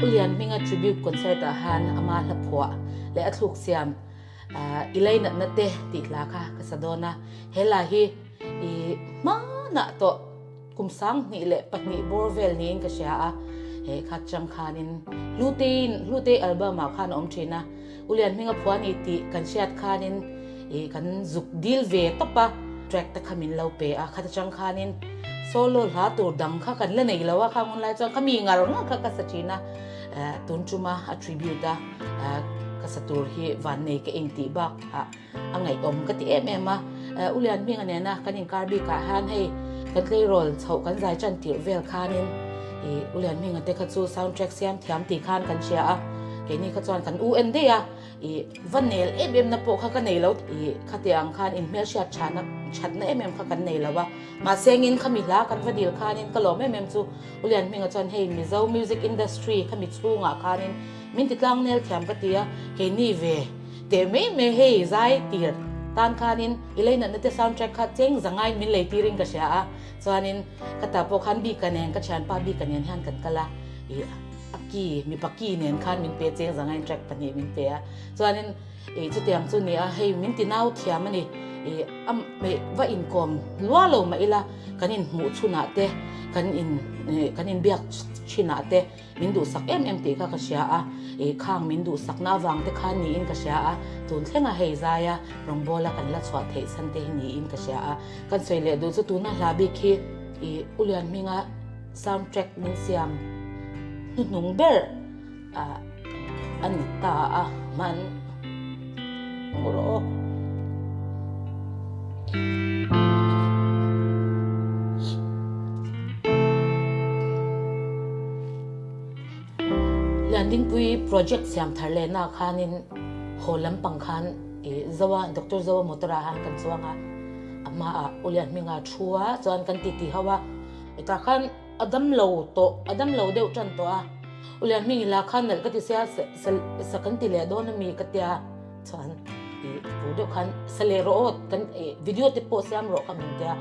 ulian minga tribute concert han ama la phwa le athuk siam ilai na te ti la kha kasadona hela hi I ma na to kumsang ni le pahni borvel ni ka sha a he khat chang khanin lute album a khan om thina ulian minga phwa ni ti kan siat khanin kan zuk deal ve topa track ta khamin lo pe a khat chang khanin solo la tur dang kha kan la nei lawa kha ngon lai chang khami ngar nga kha ka satina tun chuma attribute da kasatur hi van nei ke engti ba angai om ka ti em a ulian minga ne na kanin karbi ka han hei kan play role chau kan zai chan tir vel khanin ulian minga te kha chu soundtrack siam thiam ti khan kan sia a ke ni kha chuan kan u en de a vanel em na po kha ka nei lo khatiang khan in mel shat chana chatna em kha kan nei lawa ma sengin khamila kan vadil khanin kalom em chu ulian minga chuan hei mizo music industry khami chunga khanin min titlang nel thiam ka tia he ni ve te me hei zai tir tan khanin ilaina na te soundtrack kha cheng zangai min lei tiring ka sha a chuanin kata po khan bi kanen ka chan pa bi kanen han kan kala aki mi paki nen khan min pe cheng zangai track pani min pe a chuanin chu tiang chu ni a hei min tinau thiam ani me va income lo ma ila kanin mu chuna te kanin biak china te min du sak em te ka sha a khang min du sak na wang te khan ni in ka sha a tun thlenga hei zaya rongbola kan la chwa thei san te ni in ka sha a kan soile du chu tu na la bi khi ulian minga soundtrack min siam nung ber anita man ngoro landing pui project siam tharle na khanin holam pangkhan zawa dr zawa motora han kan chuanga ama ulian minga thua chuan kan ti hawa ita khan adam lo deu chan to a ulian mingi la khan nal ka ti sia sakan ti le don mi ka tia chuan video khan salero kan video te po siam ro ka min tia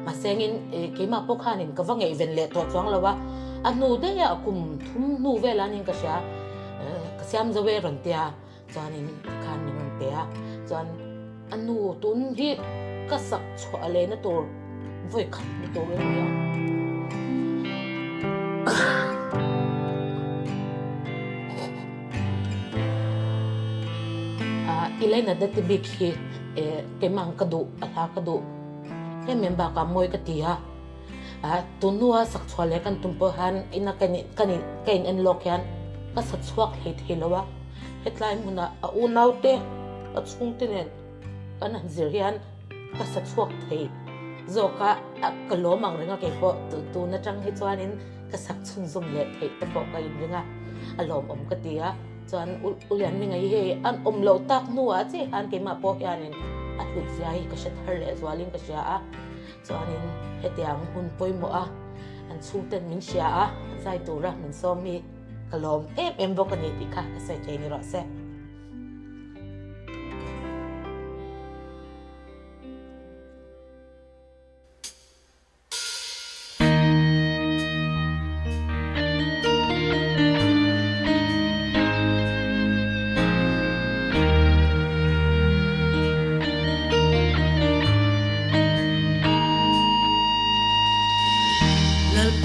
masengin keima po khanin ka wange event le to chuang lawa anu de ya kum thum nu vela ning ka sha ka siam zawe ron tia chuanin khan ni ron pe a chuan anu tun hi ka sak chho ale na tur voi khan ni tur ya ilai na dati big hi kemang kadu ala kadu he memba ka moi ka tia tunua sak chwale kan tumpo han ina kain en lokyan ka sat swak hit hilawa headline muna unaute at sungtinen kan zirian ka sat swak thei zoka kalomang ringa ke po tu na tang hi chuanin ka sak chung zum le thei ta po ka ringa alom om ka tia chuan ulian minga hi an lo tak nuwa che han ke ma po yanin a hlut zai ka shat har le zwalin ka sha a chuanin hetiang hun poimo a an chuten min sha a zai tura min somi kalom em bokani ti kha ka sai chei ni ro se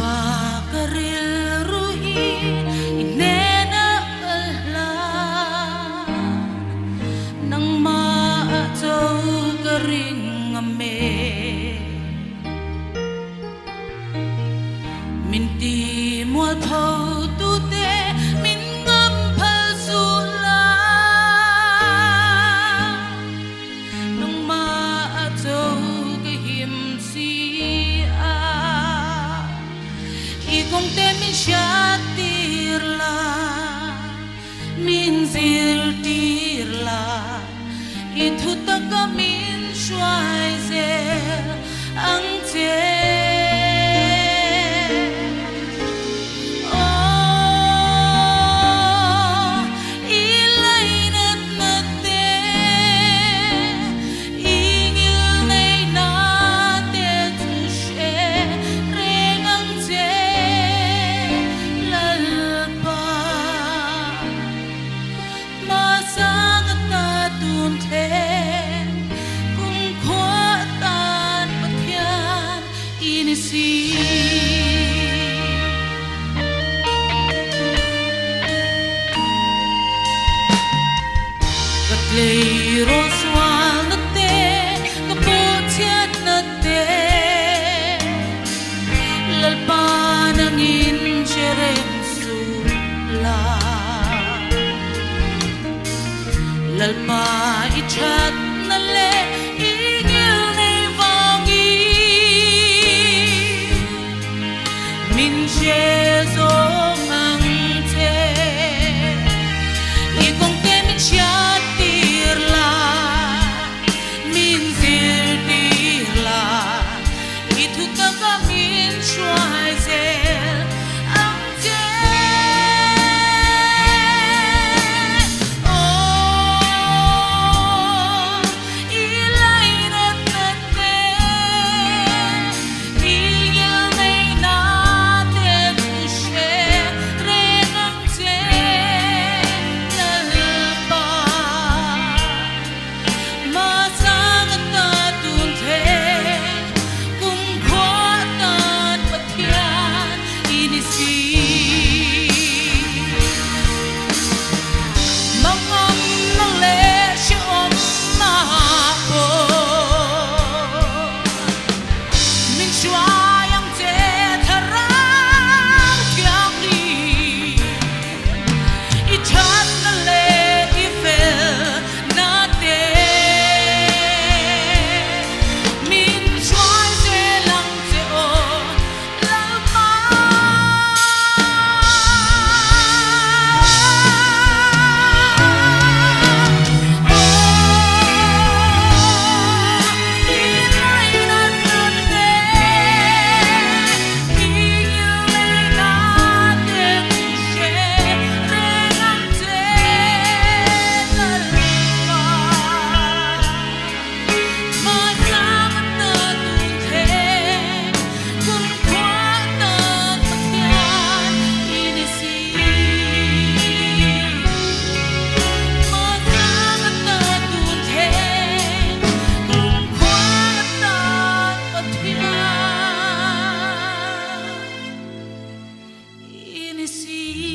Bye. Lei roswal na te kaputiat na te lalpan ang injerem sula lalpa ichat na le igil na vangi min jezo ang te ikong te min chat see